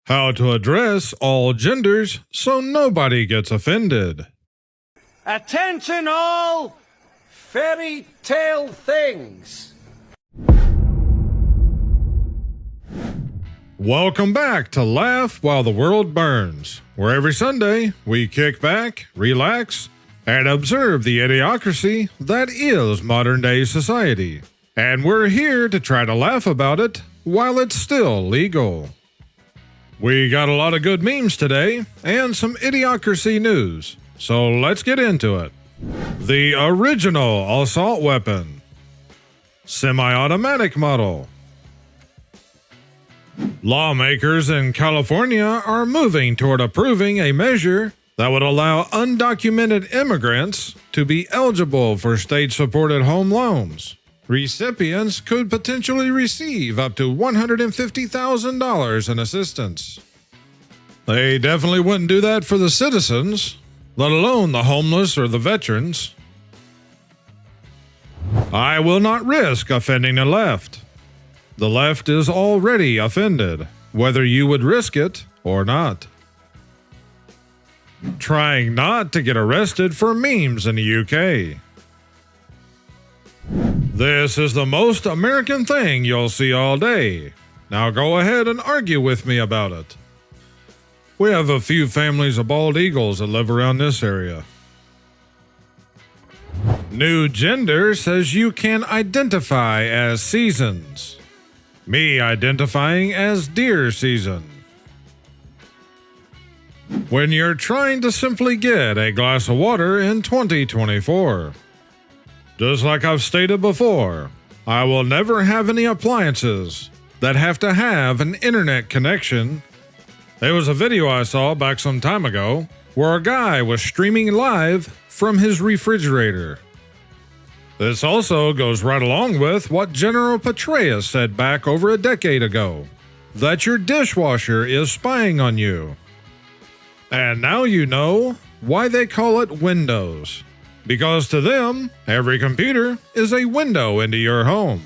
How to address all genders so nobody gets offended. Attention all fairy tale things. Welcome back to Laugh While the World Burns, where every Sunday we kick back, relax, and observe the idiocracy that is modern-day society. And we're here to try to laugh about it while it's still legal. We got a lot of good memes today and some idiocracy news, so let's get into it. The original assault weapon. Semi-automatic model. Lawmakers in California are moving toward approving a measure that would allow undocumented immigrants to be eligible for state-supported home loans. Recipients could potentially receive up to $150,000 in assistance. They definitely wouldn't do that for the citizens, let alone the homeless or the veterans. I will not risk offending the left. The left is already offended, whether you would risk it or not. Trying not to get arrested for memes in the UK. This is the most American thing you'll see all day. Now go ahead and argue with me about it. We have a few families of bald eagles that live around this area. New gender says you can identify as seasons. Me identifying as deer season. When you're trying to simply get a glass of water in 2024. Just like I've stated before, I will never have any appliances that have to have an internet connection. There was a video I saw back some time ago where a guy was streaming live from his refrigerator. This also goes right along with what General Petraeus said back over a decade ago, that your dishwasher is spying on you. And now you know why they call it Windows. Because to them, every computer is a window into your home.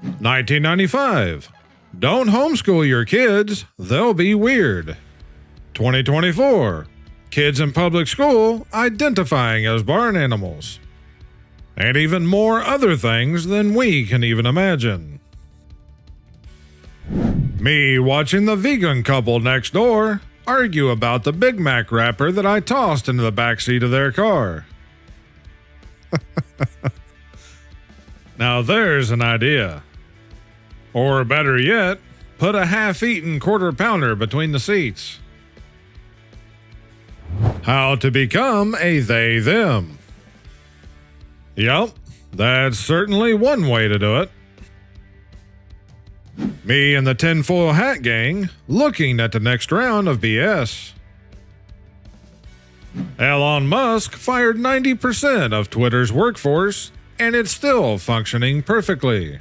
1995. Don't homeschool your kids, they'll be weird. 2024. Kids in public school identifying as barn animals. And even more other things than we can even imagine. Me watching the vegan couple next door argue about the Big Mac wrapper that I tossed into the backseat of their car. Now there's an idea. Or better yet, put a half-eaten quarter-pounder between the seats. How to become a they-them. Yep, that's certainly one way to do it. Me and the tinfoil hat gang looking at the next round of BS. Elon Musk fired 90% of Twitter's workforce and it's still functioning perfectly.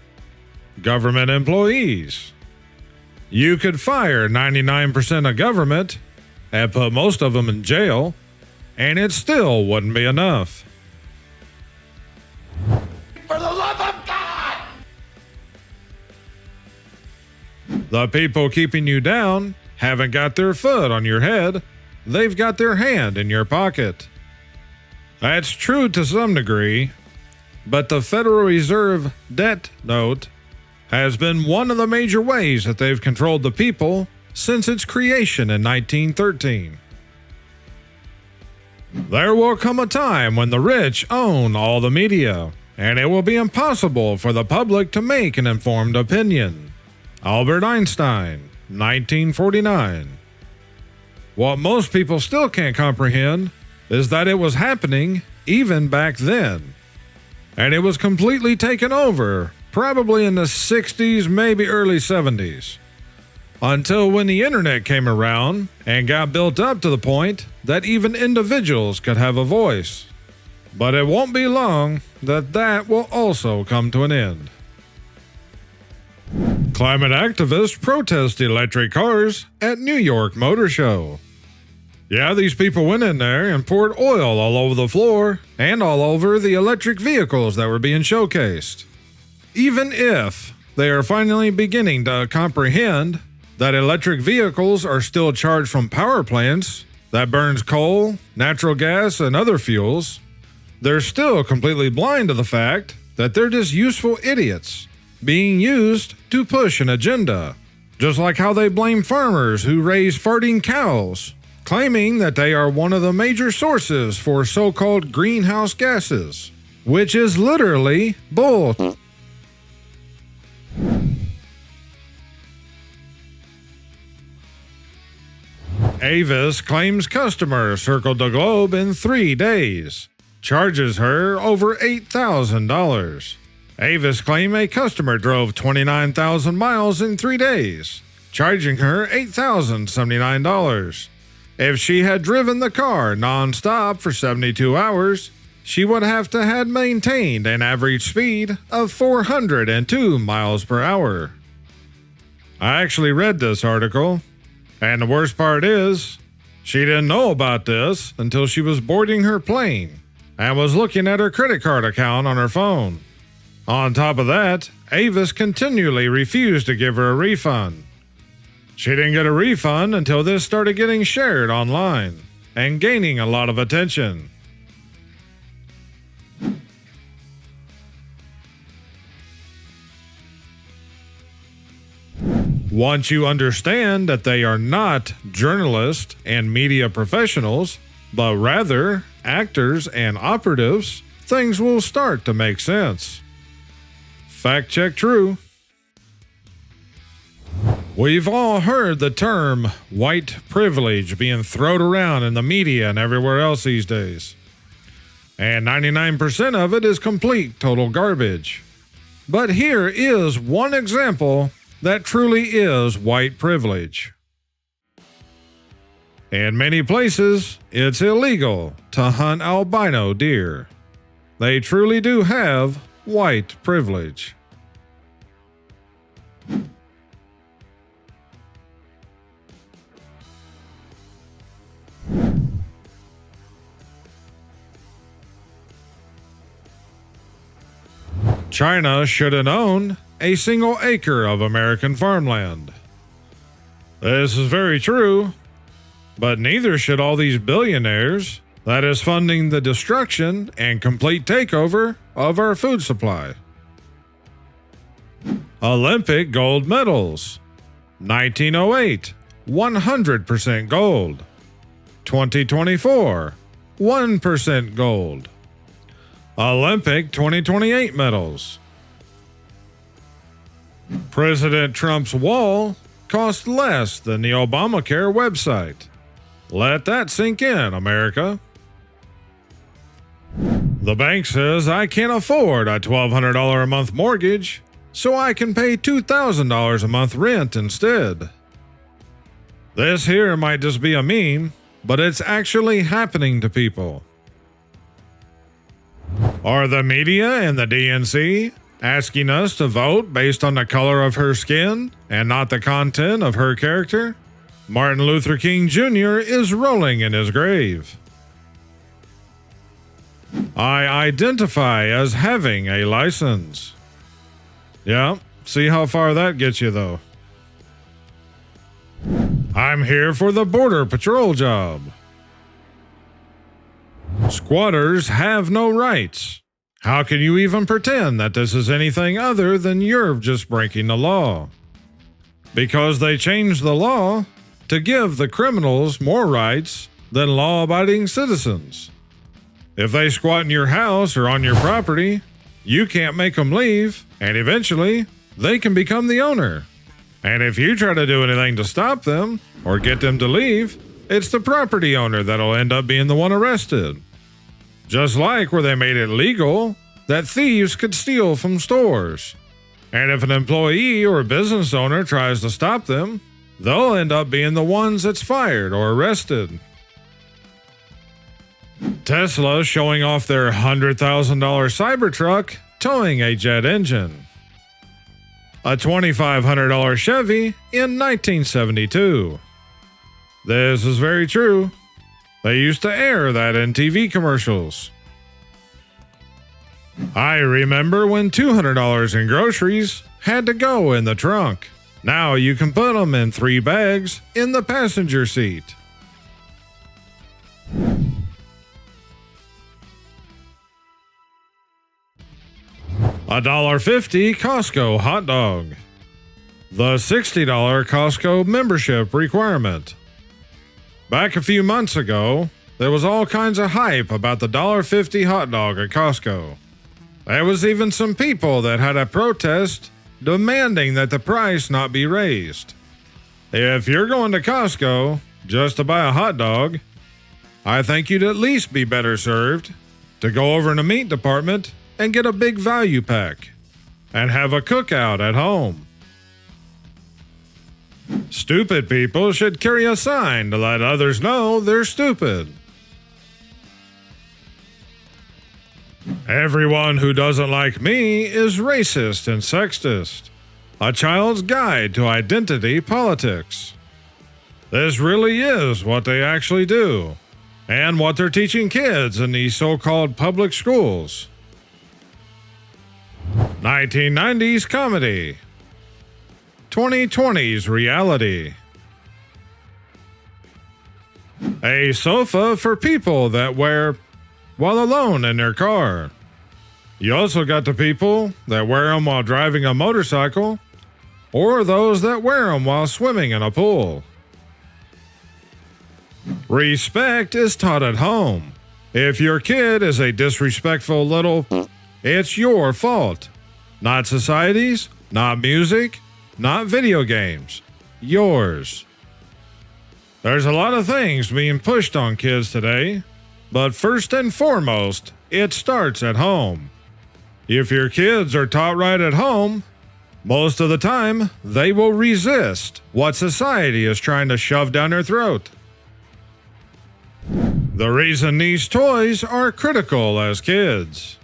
Government employees. You could fire 99% of government and put most of them in jail, and it still wouldn't be enough. For the love of God! The people keeping you down haven't got their foot on your head, they've got their hand in your pocket. That's true to some degree, but the Federal Reserve debt note has been one of the major ways that they've controlled the people since its creation in 1913. There will come a time when the rich own all the media, and it will be impossible for the public to make an informed opinion. Albert Einstein, 1949. What most people still can't comprehend is that it was happening even back then. And it was completely taken over, probably in the 60s, maybe early 70s. Until when the internet came around and got built up to the point that even individuals could have a voice. But it won't be long that will also come to an end. Climate activists protest electric cars at New York Motor Show. Yeah, these people went in there and poured oil all over the floor and all over the electric vehicles that were being showcased. Even if they are finally beginning to comprehend that electric vehicles are still charged from power plants that burns coal, natural gas, and other fuels, they're still completely blind to the fact that they're just useful idiots being used to push an agenda. Just like how they blame farmers who raise farting cows, claiming that they are one of the major sources for so-called greenhouse gases, which is literally bull. Avis claims customer circled the globe in 3 days, charges her over $8,000. Avis claimed a customer drove 29,000 miles in 3 days, charging her $8,079. If she had driven the car non-stop for 72 hours, she would have to have maintained an average speed of 402 miles per hour. I actually read this article, and the worst part is, she didn't know about this until she was boarding her plane and was looking at her credit card account on her phone. On top of that, Avis continually refused to give her a refund. She didn't get a refund until this started getting shared online and gaining a lot of attention. Once you understand that they are not journalists and media professionals, but rather actors and operatives, things will start to make sense. Fact check true. We've all heard the term white privilege being thrown around in the media and everywhere else these days. And 99% of it is complete total garbage. But here is one example that truly is white privilege. In many places, it's illegal to hunt albino deer. They truly do have white privilege. China shouldn't own a single acre of American farmland. This is very true, but neither should all these billionaires that is funding the destruction and complete takeover of our food supply. Olympic gold medals. 1908, 100% gold. 2024, 1% gold. Olympic 2028 medals. President Trump's wall cost less than the Obamacare website. Let that sink in, America. The bank says I can't afford a $1,200 a month mortgage, so I can pay $2,000 a month rent instead. This here might just be a meme, but it's actually happening to people. Are the media and the DNC asking us to vote based on the color of her skin and not the content of her character? Martin Luther King Jr. is rolling in his grave. I identify as having a license. Yeah, see how far that gets you though. I'm here for the border patrol job. Squatters have no rights. How can you even pretend that this is anything other than you're just breaking the law? Because they changed the law to give the criminals more rights than law-abiding citizens. If they squat in your house or on your property, you can't make them leave, and eventually, they can become the owner. And if you try to do anything to stop them or get them to leave, it's the property owner that'll end up being the one arrested. Just like where they made it legal that thieves could steal from stores. And if an employee or a business owner tries to stop them, they'll end up being the ones that's fired or arrested. Tesla showing off their $100,000 Cybertruck towing a jet engine. A $2,500 Chevy in 1972. This is very true. They used to air that in TV commercials. I remember when $200 in groceries had to go in the trunk. Now you can put them in 3 bags in the passenger seat. $1.50 Costco hot dog. The $60 Costco membership requirement. Back a few months ago, there was all kinds of hype about the $1.50 hot dog at Costco. There was even some people that had a protest demanding that the price not be raised. If you're going to Costco just to buy a hot dog, I think you'd at least be better served to go over in the meat department and get a big value pack and have a cookout at home. Stupid people should carry a sign to let others know they're stupid. Everyone who doesn't like me is racist and sexist. A child's guide to identity politics. This really is what they actually do, and what they're teaching kids in these so-called public schools. 1990s comedy. 2020s reality. A sofa for people that wear while alone in their car. You also got the people that wear them while driving a motorcycle, or those that wear them while swimming in a pool. Respect is taught at home. If your kid is a disrespectful little, it's your fault. Not society's, not music, not video games. Yours. There's a lot of things being pushed on kids today, but first and foremost, it starts at home. If your kids are taught right at home, most of the time, they will resist what society is trying to shove down their throat. The reason these toys are critical as kids.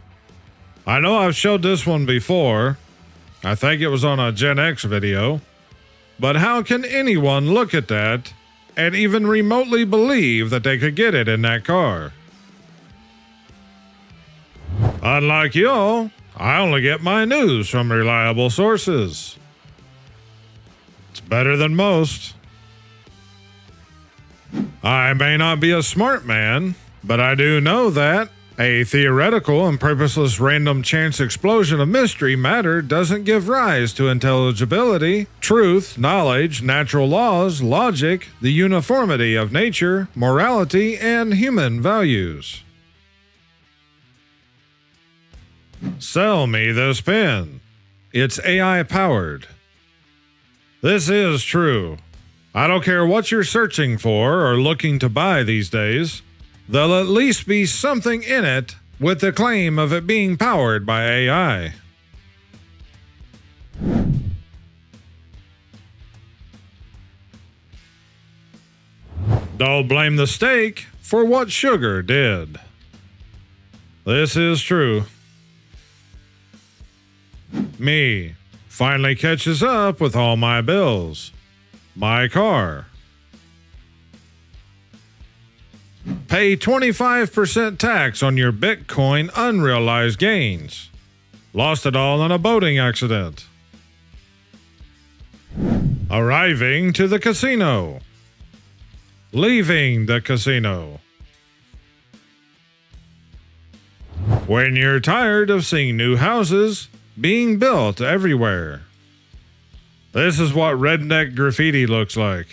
I know I've showed this one before. I think it was on a Gen X video. But how can anyone look at that and even remotely believe that they could get it in that car? Unlike y'all, I only get my news from reliable sources. It's better than most. I may not be a smart man, but I do know that a theoretical and purposeless random chance explosion of mystery matter doesn't give rise to intelligibility, truth, knowledge, natural laws, logic, the uniformity of nature, morality, and human values. Sell me this pen. It's AI powered. This is true. I don't care what you're searching for or looking to buy these days. There'll at least be something in it with the claim of it being powered by AI. Don't blame the steak for what sugar did. This is true. Me finally catches up with all my bills. My car. Pay 25% tax on your Bitcoin unrealized gains. Lost it all in a boating accident. Arriving to the casino. Leaving the casino. When you're tired of seeing new houses being built everywhere. This is what redneck graffiti looks like.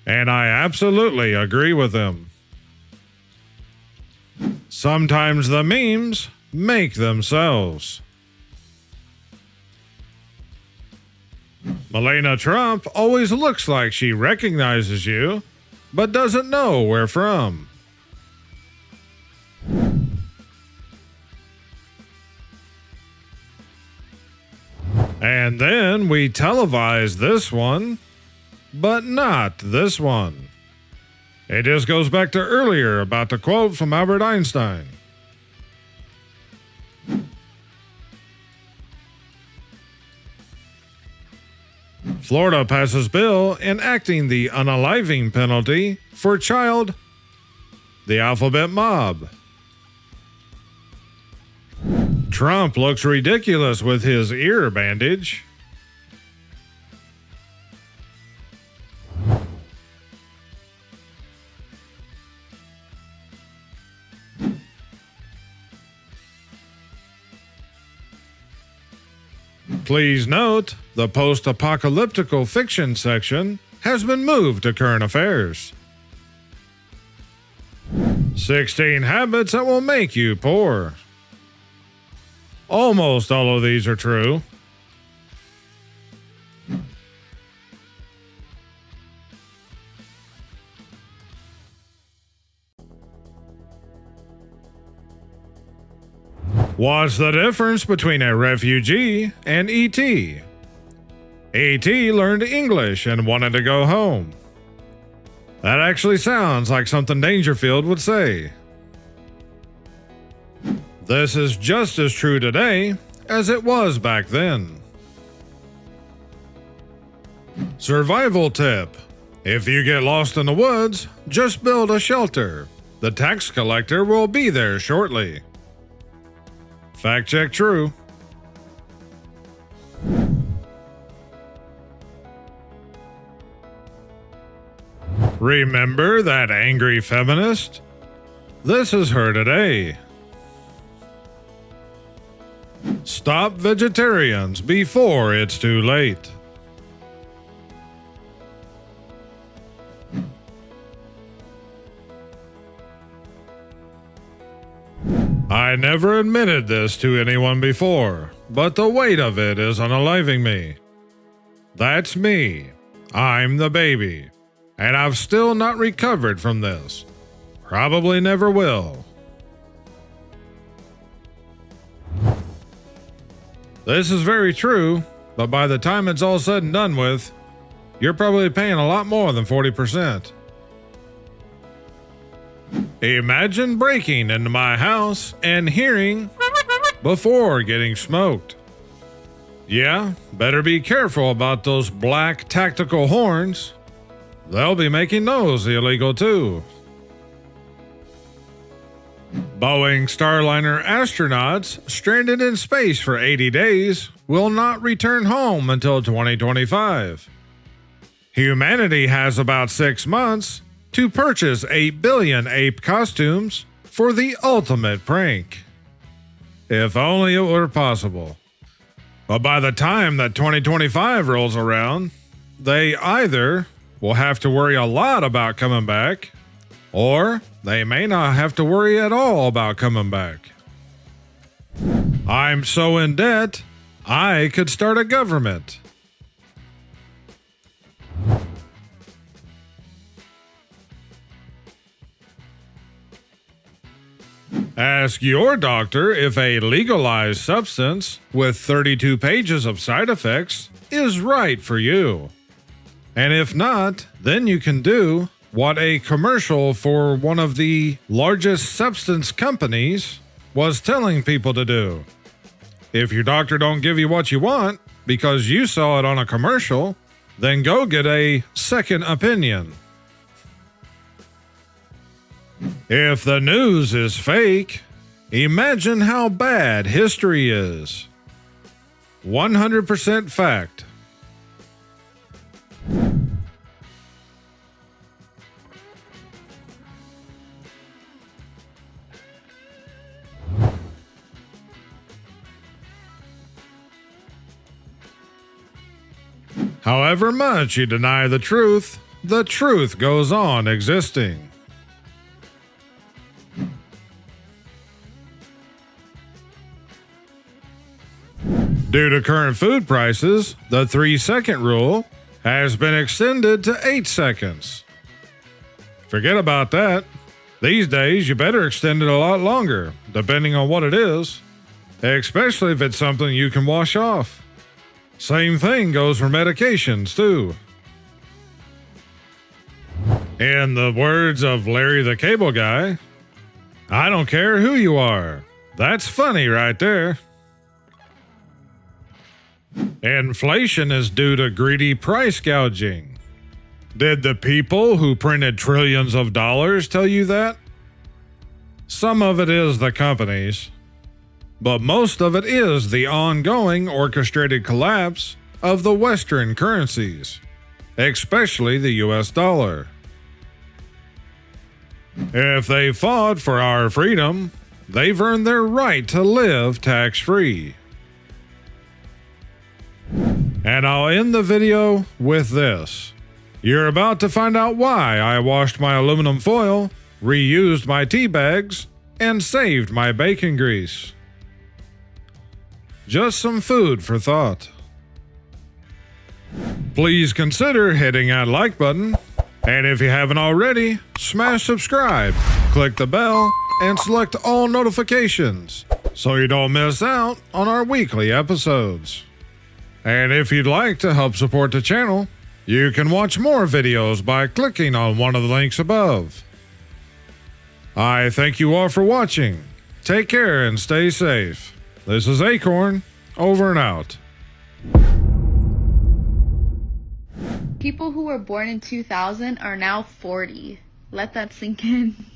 And I absolutely agree with them. Sometimes the memes make themselves. Melania Trump always looks like she recognizes you, but doesn't know where from. And then we televise this one, but not this one. It just goes back to earlier about the quote from Albert Einstein. Florida passes bill enacting the unaliving penalty for child, the alphabet mob. Trump looks ridiculous with his ear bandage. Please note, the post-apocalyptical fiction section has been moved to current affairs. 16 habits that will make you poor. Almost all of these are true. What's the difference between a refugee and E.T.? E.T. learned English and wanted to go home. That actually sounds like something Dangerfield would say. This is just as true today as it was back then. Survival tip. If you get lost in the woods, just build a shelter. The tax collector will be there shortly. Fact check true. Remember that angry feminist? This is her today. Stop vegetarians before it's too late. I never admitted this to anyone before, but the weight of it is unaliving me. That's me. I'm the baby. And I've still not recovered from this. Probably never will. This is very true, but by the time it's all said and done with, you're probably paying a lot more than 40%. Imagine breaking into my house and hearing before getting smoked. Yeah, better be careful about those black tactical horns. They'll be making those illegal too. Boeing Starliner astronauts stranded in space for 80 days will not return home until 2025. Humanity has about 6 months to purchase 8 billion ape costumes for the ultimate prank. If only it were possible. But by the time that 2025 rolls around, they either will have to worry a lot about coming back, or they may not have to worry at all about coming back. I'm so in debt, I could start a government. Ask your doctor if a legalized substance with 32 pages of side effects is right for you. And if not, then you can do what a commercial for one of the largest substance companies was telling people to do. If your doctor don't give you what you want because you saw it on a commercial, then go get a second opinion. If the news is fake, imagine how bad history is. 100% fact. However much you deny the truth goes on existing. Due to current food prices, the 3-second rule has been extended to 8 seconds. Forget about that. These days, you better extend it a lot longer, depending on what it is, especially if it's something you can wash off. Same thing goes for medications, too. In the words of Larry the Cable Guy, I don't care who you are. That's funny right there. Inflation is due to greedy price gouging. Did the people who printed trillions of dollars tell you that? Some of it is the companies, but most of it is the ongoing orchestrated collapse of the Western currencies, especially the US dollar. If they fought for our freedom, they've earned their right to live tax-free. And I'll end the video with this. You're about to find out why I washed my aluminum foil, reused my tea bags, and saved my bacon grease. Just some food for thought. Please consider hitting that like button, and if you haven't already, smash subscribe, click the bell, and select all notifications so you don't miss out on our weekly episodes. And if you'd like to help support the channel, you can watch more videos by clicking on one of the links above. I thank you all for watching. Take care and stay safe. This is Akorn, over and out. People who were born in 2000 are now 40. Let that sink in.